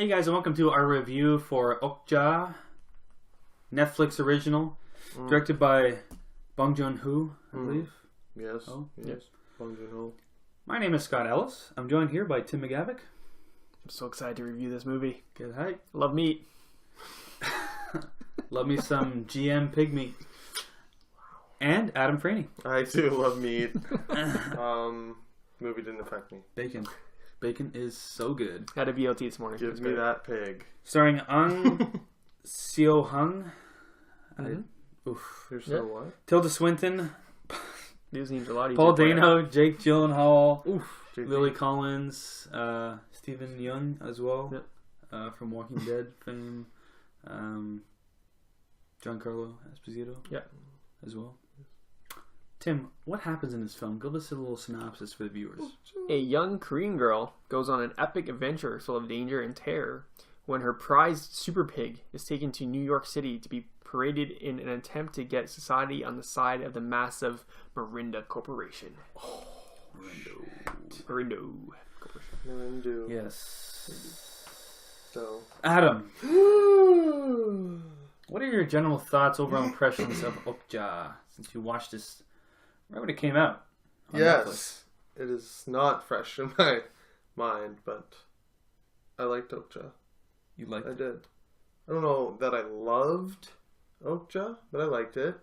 Hey guys, and welcome to our review for Okja, Netflix original, directed by Bong Joon-ho, I believe. Yes. Oh, yes. Bong Joon-ho. My name is Scott Ellis. I'm joined here by Tim McGavick. I'm so excited to review this movie. Good height. Love meat. Love me some GM pig meat. And Adam Franey. I do love meat. Movie didn't affect me. Bacon. Bacon is so good. Had a BLT this morning. Give me that pig. Starring Ang Seo Hung. There's no what? Tilda Swinton. These names a lot easier. Paul Dano, Jake Gyllenhaal, JP. Lily Collins, Stephen Yeun as well, from Walking Dead fame, Giancarlo Esposito, as well. Tim, what happens in this film? Give us a little synopsis for the viewers. A young Korean girl goes on an epic adventure full of danger and terror when her prized super pig is taken to New York City to be paraded in an attempt to get society on the side of the massive Marinda Corporation. Marinda Corporation. Marindu. Yes. So. Adam, what are your general thoughts, overall impressions of Okja since you watched this right when it came out? On Yes. Netflix? It is not fresh in my mind, but I liked Okja. You liked I it? did. I don't know that I loved Okja, but I liked it.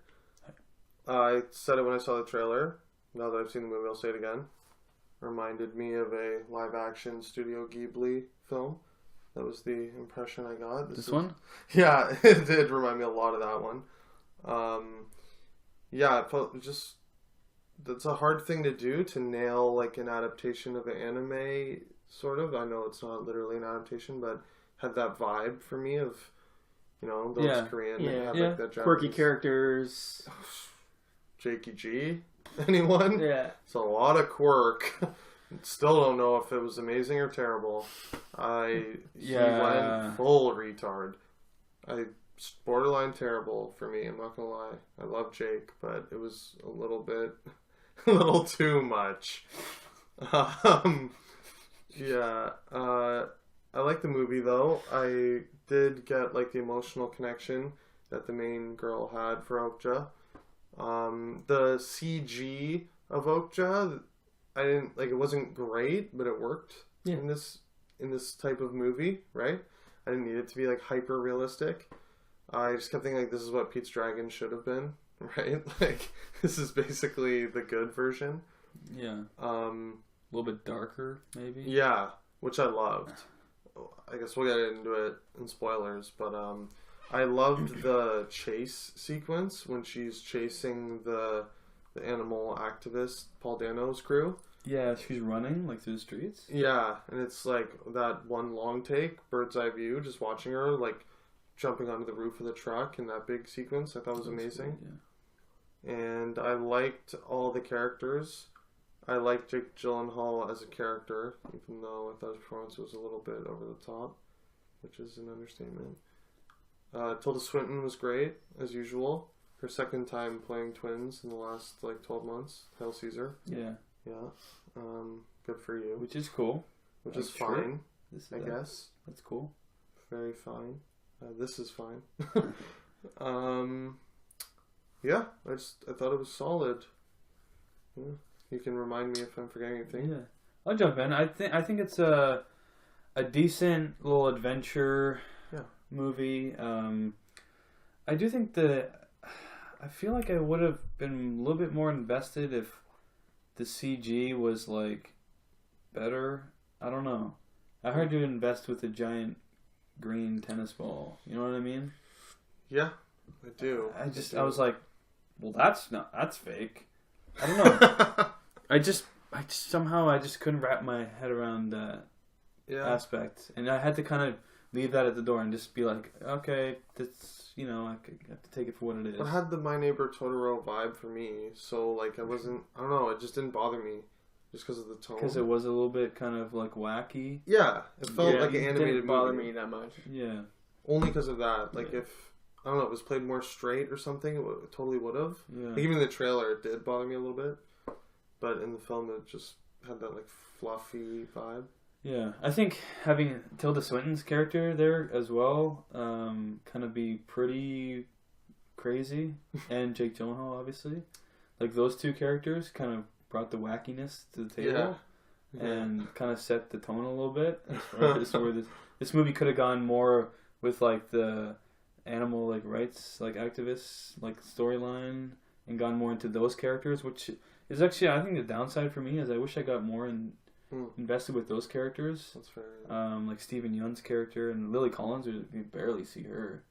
I said it when I saw the trailer. Now that I've seen the movie, I'll say it again. Reminded me of a live-action Studio Ghibli film. That was the impression I got. This one? Yeah, it did remind me a lot of that one. Yeah, it felt just... That's a hard thing to do, to nail like an adaptation of an anime, sort of. I know it's not literally an adaptation, but had that vibe for me of, you know, those Korean have like that Japanese... Quirky characters. Jakey G? Anyone? Yeah. It's a lot of quirk. Still don't know if it was amazing or terrible. He went full retard. Borderline terrible for me, I'm not gonna lie. I love Jake, but it was a little too much. I like the movie though. I did get like the emotional connection that the main girl had for Okja. The CG of Okja, I didn't like. It wasn't great, but it worked in this type of movie, right? I didn't need it to be like hyper realistic. I just kept thinking like this is what Pete's Dragon should have been, right? Like this is basically the good version. Yeah. A little bit darker, maybe. Yeah, which I loved. I guess we'll get into it in spoilers, but I loved the chase sequence when she's chasing the animal activist Paul Dano's crew. Yeah, she's running like through the streets. Yeah, and it's like that one long take, bird's eye view, just watching her like jumping onto the roof of the truck in that big sequence. I thought was amazing. Sweet, and I liked all the characters. I liked Jake Gyllenhaal as a character, even though I thought his performance was a little bit over the top, which is an understatement. Tilda Swinton was great, as usual. Her second time playing twins in the last, 12 months. Hail Caesar. Yeah. Yeah. Good for you. Which is cool. Which is fine, I guess. That's cool. Very fine. This is fine. Yeah, I thought it was solid. Yeah. You can remind me if I'm forgetting anything. Yeah. I'll jump in. I think it's a decent little adventure movie. I do think I feel like I would have been a little bit more invested if the CG was like better. I don't know. I heard you invest with a giant green tennis ball. You know what I mean? Yeah, I do. I was like, well, that's fake. I don't know. I just somehow couldn't wrap my head around that aspect, and I had to kind of leave that at the door and just be like, okay, that's I have to take it for what it is. It had the My Neighbor Totoro vibe for me, so I don't know, it just didn't bother me, just because of the tone. Because it was a little bit kind of like wacky. Yeah, it felt like an animated movie. It didn't bother me that much. Yeah. Only because of that. If I don't know, it was played more straight or something, it totally would have. Yeah. Even in the trailer, it did bother me a little bit. But in the film, it just had that, fluffy vibe. Yeah, I think having Tilda Swinton's character there as well, kind of be pretty crazy, and Jake Gyllenhaal obviously, like those two characters kind of brought the wackiness to the table, and kind of set the tone a little bit as far as where this movie could have gone more with like the animal like rights like activists like storyline and gone more into those characters, which is actually I think the downside for me is I wish I got more invested with those characters. That's fair. Like Stephen Yeun's character and Lily Collins, you barely see her.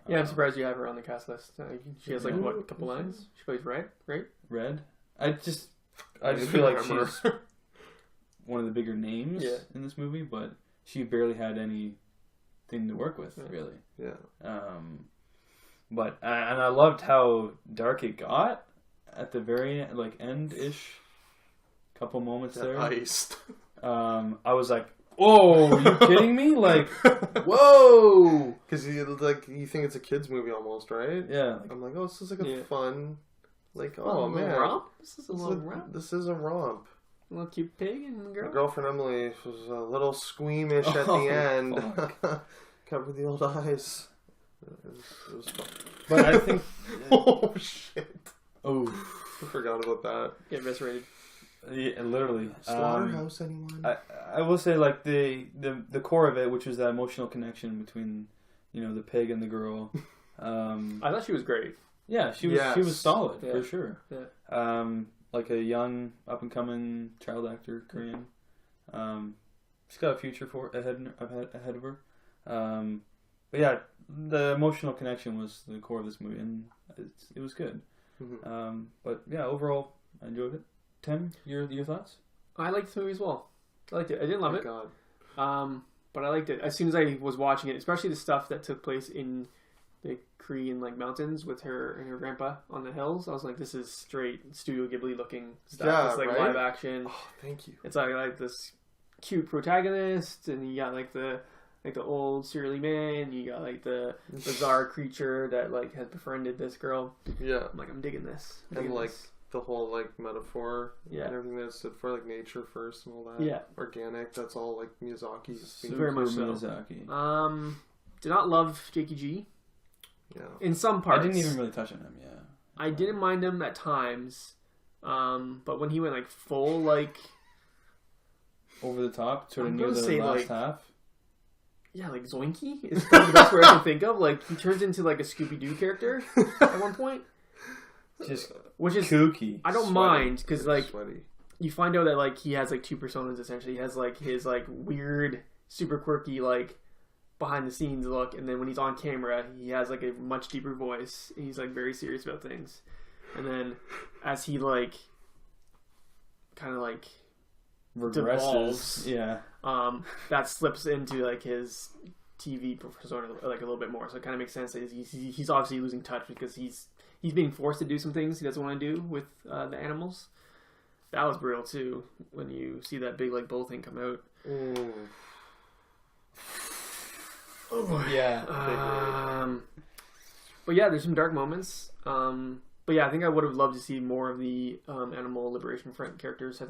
Yeah, I'm surprised you have her on the cast list. She has like what, a couple lines? She plays Red, right? Red. I just feel like she's one of the bigger names in this movie, but she barely had anything to work with, really. Yeah. But and I loved how dark it got at the very like end-ish couple moments there. Iced. I was like, "Oh, are you kidding me?" Like, whoa! Because you think it's a kids movie almost, right? Yeah. I'm like, oh, this is like a fun, like, Oh man, romp. This is a little romp. This is a romp. A little cute pig and girl. My girlfriend Emily was a little squeamish at the end. Covered the old eyes. It was fun. But I think. Oh shit! Oh, I forgot about that. Get misrated. Yeah, literally. Slaughterhouse, anyone? I will say like the core of it, which is that emotional connection between the pig and the girl. I thought she was great. Yeah, she was solid Yeah. for sure. Yeah. Like a young up and coming child actor, Korean. She's got a future ahead of her. But yeah, the emotional connection was the core of this movie, and it was good. Mm-hmm. But yeah, overall, I enjoyed it. Tim, your thoughts? I liked the movie as well. I liked it. I didn't love it. God. But I liked it. As soon as I was watching it, especially the stuff that took place in the Korean mountains with her and her grandpa on the hills, I was like, this is straight Studio Ghibli looking stuff. Yeah, it's like right? live action. Oh, thank you. It's like this cute protagonist, and you got the old surly man. You got the bizarre creature that has befriended this girl. Yeah. I'm digging this. The whole metaphor and Yeah. everything that stood for nature first and all that. Yeah. Organic. That's all Miyazaki's. Very much so. Miyazaki. Did not love Jakey G. Yeah. In some parts. I didn't even really touch on him. Yeah. I didn't mind him at times, but when he went full over the top, sort of I'm near gonna the say, last half. Yeah, Zoinky is probably the best word I can think of. He turns into a Scooby Doo character at one point. Just which is kooky. I don't Sweaty. mind because Sweaty. you find out that he has two personas essentially. He has his weird, super quirky behind the scenes look, and then when he's on camera, he has a much deeper voice. He's very serious about things, and then as he kind of regresses. devolves, yeah. That slips into his TV persona a little bit more. So it kind of makes sense that he's obviously losing touch because he's being forced to do some things he doesn't want to do with the animals. That was brutal too when you see that big bull thing come out. Oh Yeah. But yeah, there's some dark moments. But yeah, I think I would have loved to see more of the Animal Liberation Front characters. I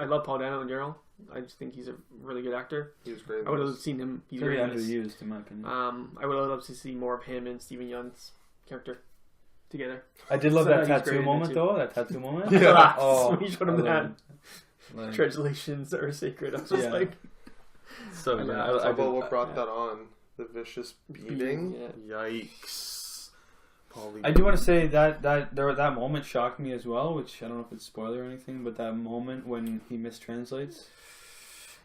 love Paul Dano in general. I just think he's a really good actor. He was great. I would have seen him. He's Very very nice. underused, in my opinion. I would have loved to see more of him and Stephen Yeun's character together. I did love So that he's tattoo great in it, moment, too. though. That tattoo moment. Yeah. Oh, When you showed him that. Like, Translations are sacred. I was just Yeah. So I yeah, know. How about what brought that on? The vicious beating? Yeah. Yikes. I do want to say that that moment shocked me as well, which I don't know if it's spoiler or anything, but that moment when he mistranslates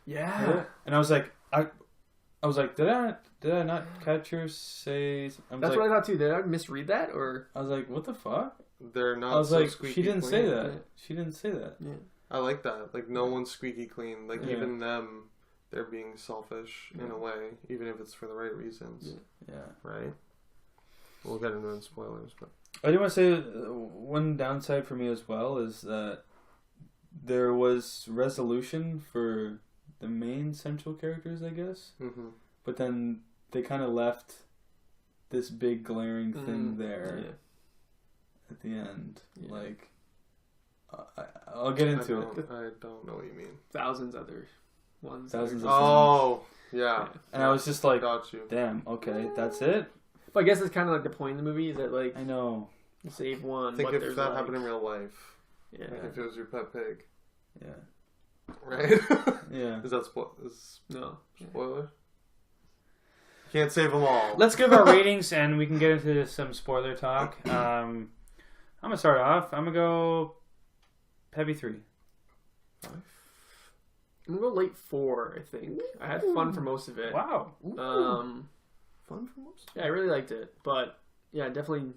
Yeah. and I was like, did I not catch her say? That's what I thought too. Did I misread that or? I was like, what the fuck? They're not. I was so like, squeaky she didn't clean. say that. Yeah. She didn't say that. Yeah. I like that. No one's squeaky clean. Yeah. Even them, they're being selfish in a way, even if it's for the right reasons. Yeah. Right. We'll get into it in spoilers, but I do want to say one downside for me as well is that there was resolution for the main central characters, I guess. mm-hmm. But then they kind of left this big glaring thing there at the end. Yeah. I'll get into it. I don't know what you mean. Thousands other ones. Thousands of Oh, yeah. And I was just like, got you. damn, okay, that's it? But I guess it's kind of like the point of the movie is that like I know. you save one. Think but if there's that like, happened in real life. Yeah. Like if it was your pet pig. Yeah. Right? Yeah. Is that No. spoiler? Can't save them all. Let's give our ratings and we can get into some spoiler talk. I'm going to start off. I'm going to go heavy 3. I'm gonna go late 4. I think I had fun for most of it. Wow. Fun for most? Yeah, I really liked it, but yeah, definitely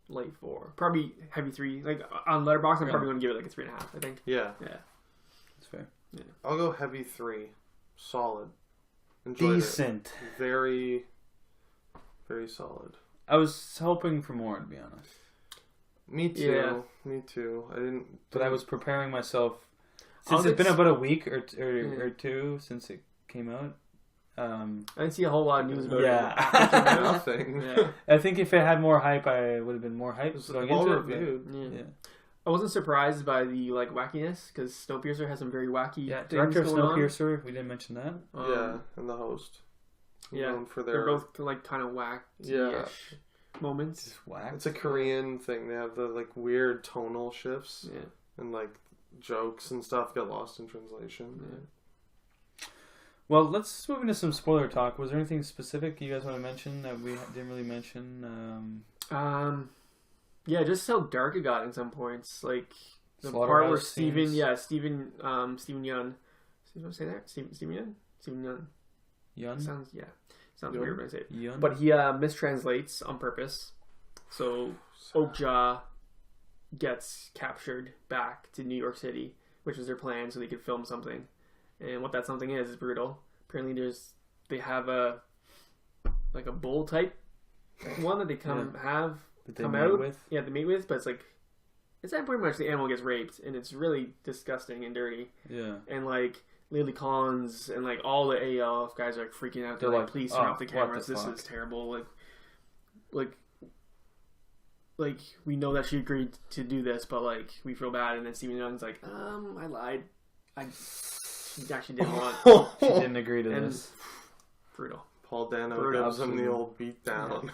late 4. Probably heavy 3. Like on Letterboxd, I'm probably gonna give it like a 3.5. I think. Yeah. That's fair. Yeah. I'll go heavy 3. Solid. Enjoyed Decent. It. Very, very solid. I was hoping for more, to be honest. Me too. Yeah. Me too. I didn't. But I was preparing myself. Since it's been about a week or two since it came out. I didn't see a whole lot of news about it. Yeah. Nothing. Yeah. I think if it had more hype, I would have been more hyped. It's going well into reviewed. Yeah. Yeah. I wasn't surprised by the like wackiness because Snowpiercer has some very wacky Yeah. things Director of going on. Snowpiercer. We didn't mention that. Yeah, and the host. Yeah. Known for They're their. both like kind of wacky Yeah. moments. Just whack. It's a Korean thing. They have the like weird tonal shifts Yeah. and like jokes and stuff get lost in translation. Yeah. Well, let's move into some spoiler talk. Was there anything specific you guys want to mention that we didn't really mention? Yeah, just how dark it got in some points. Like the part Slaughterhouse where Steven, scenes. Steven Yeun. Did I say that? Steven Yeun? Steven Yeun. Yun? Sounds Yeun? weird when I say it. Yun? But he mistranslates on purpose. So Okja gets captured back to New York City, which was their plan, so they could film something. And what that something is brutal. Apparently, they have a bull type one that they come out with. Yeah, they mate with, but it's not pretty much the animal gets raped, and it's really disgusting and dirty. Yeah. And like Lily Collins and like all the ALF guys are like freaking out. They're like, please turn off the cameras. This is terrible. Like we know that she agreed to do this, but like we feel bad. And then Steven Yeun's like, I lied. She actually didn't want. She didn't agree to And this. brutal. Paul Dano Brutal. gives him the old beat down.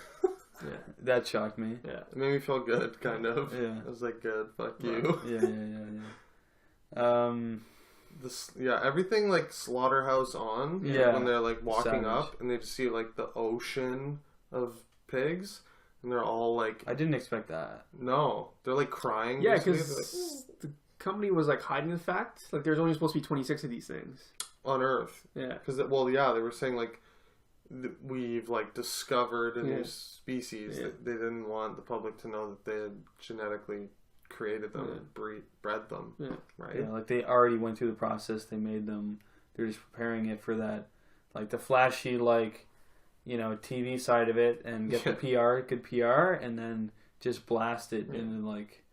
Yeah. That shocked me. Yeah. It made me feel good, kind of. Yeah. I was like, good, fuck you. Yeah. Everything like Slaughterhouse on. Yeah. When they're like walking Savage. up and they just see like the ocean of pigs and they're all like, I didn't expect that. no, they're like crying. Yeah, basically. because the company was like hiding the fact. Like there's only supposed to be 26 of these things. on Earth. Yeah. Because they were saying like we've like discovered a new species. Yeah. They didn't want the public to know that they had genetically created them and bred them. Yeah. Right. Yeah, like they already went through the process. They made them. They're just preparing it for that, like the flashy, like, TV side of it, and get the good PR, and then just blast it into like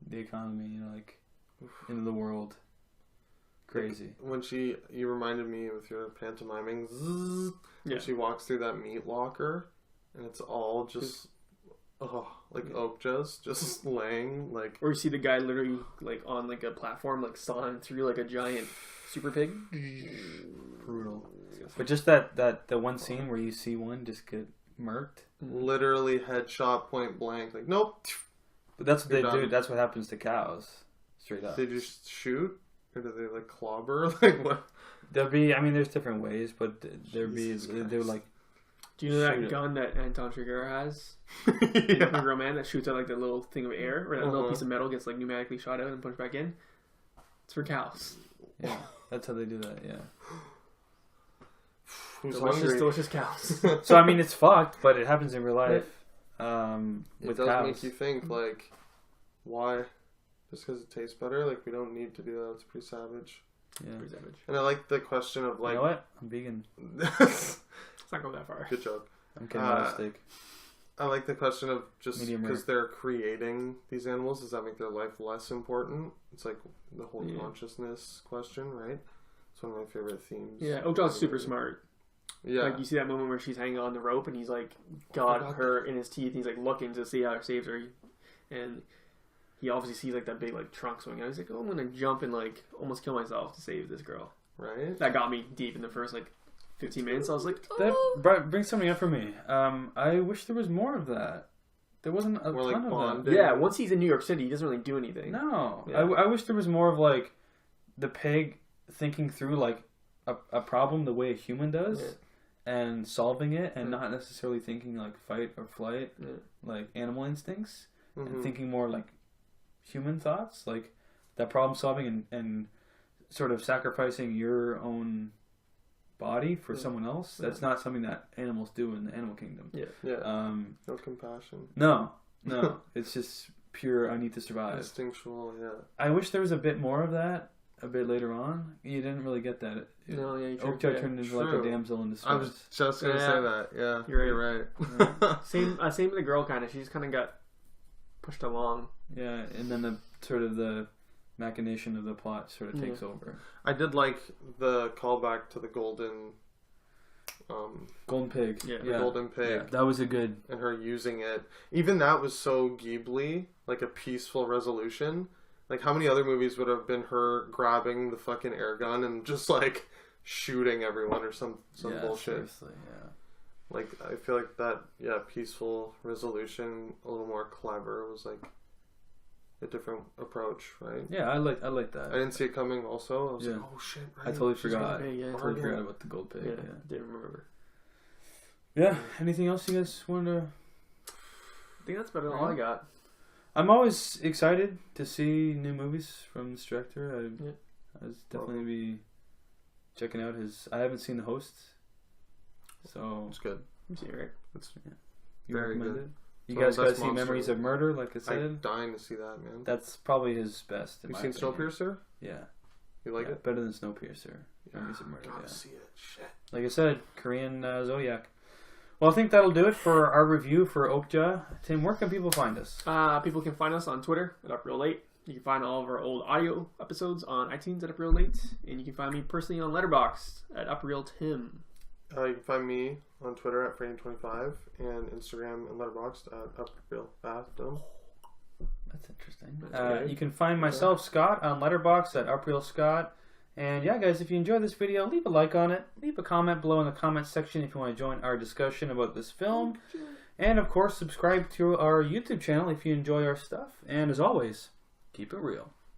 the economy, like into the world. Crazy. When you reminded me with your pantomiming. Zzz, Yeah. when she walks through that meat locker, and it's all just. Like Okja's just laying like. Or you see the guy literally like on like a platform like sawing through like a giant super pig. Brutal. But just the one scene where you see one just get murked. Literally headshot point blank. Like, nope. But that's what You're they done. do. That's what happens to cows. Straight up. They just shoot? Or do they like clobber? Like what? There'll be. I mean, there's different ways, but there'd be. Jesus They're Christ. like. Do you know that Shoot it. gun that Anton Chigurh has? In Yeah. Hungry Man that shoots out like that little thing of air, or that little piece of metal gets like pneumatically shot out and pushed back in? It's for cows. Yeah, that's how they do that. Yeah. Who's Delicious cows. So I mean, it's fucked, but it happens in real life. It With does cows. make you think, like, why? Just because it tastes better? Like, we don't need to do that. It's pretty savage. Yeah. Pretty savage. And I like the question of, like... You know what? I'm vegan. Let's not go that far. Good joke. I'm getting a steak. I like the question of just Medium because rare. they're creating these animals, does that make their life less important? It's like the whole consciousness question, right? It's one of my favorite themes. Yeah, Okja's super smart. Yeah. Like you see that moment where she's hanging on the rope and he's like got her in his teeth and he's like looking to see how it saves her, and he obviously sees like that big like trunk swing and he's like, oh, I'm gonna jump and like almost kill myself to save this girl. right? That got me deep in the first 15 minutes. I was like, That brings something up for me. I wish there was more of that. There wasn't a ton of that. Yeah, once he's in New York City, he doesn't really do anything. No. Yeah. I wish there was more of the pig thinking through a problem the way a human does and solving it and not necessarily thinking fight or flight, like animal instincts, and thinking more human thoughts, that problem solving and sort of sacrificing your own body for someone else. That's not something that animals do in the animal kingdom. No compassion. No. It's just pure I need to survive. Instinctual, I wish there was a bit more of that a bit later on. You didn't really get that. Okja turned into a damsel in distress. I was just gonna say that. Yeah, you're right. Same with the girl. Kind of. She just kind of got pushed along. Yeah, and then the machination of the plot sort of takes over. I did like the callback to the golden pig. The golden pig. Yeah, that was a good. And her using it. Even that was so Ghibli, a peaceful resolution. How many other movies would have been her grabbing the fucking air gun and just shooting everyone or some bullshit? Seriously, yeah. I feel like that peaceful resolution, a little more clever, was a different approach, right? Yeah, I like that. I didn't see it coming. Also, I was like, oh shit! Right? I totally forgot. Pig, I totally forgot about the gold pig. Yeah, didn't remember. Yeah. Anything else you guys wanted to? I think that's about all I got. I'm always excited to see new movies from this director. I was definitely be checking out his. I haven't seen The Host, so it's good. You see it, right? It's very good. It? You guys got to see Memories of Murder, like I said? I'm dying to see that, man. That's probably his best. You seen Snowpiercer? Yeah. You like it? Better than Snowpiercer. Memories of Murder. Gotta see it. Shit. Like I said, Korean Zodiac. Well, I think that'll do it for our review for Okja. Tim, where can people find us? People can find us on Twitter at Up Real Late. You can find all of our old audio episodes on iTunes at Up Real Late, and you can find me personally on Letterboxd at Up Real Tim. You can find me on Twitter at Frame25 and Instagram and Letterboxd at UpRealFathom. That's interesting. You can find myself, Scott, on Letterboxd at UpRealScott. And yeah, guys, if you enjoyed this video, leave a like on it. Leave a comment below in the comment section if you want to join our discussion about this film. And of course, subscribe to our YouTube channel if you enjoy our stuff. And as always, keep it real.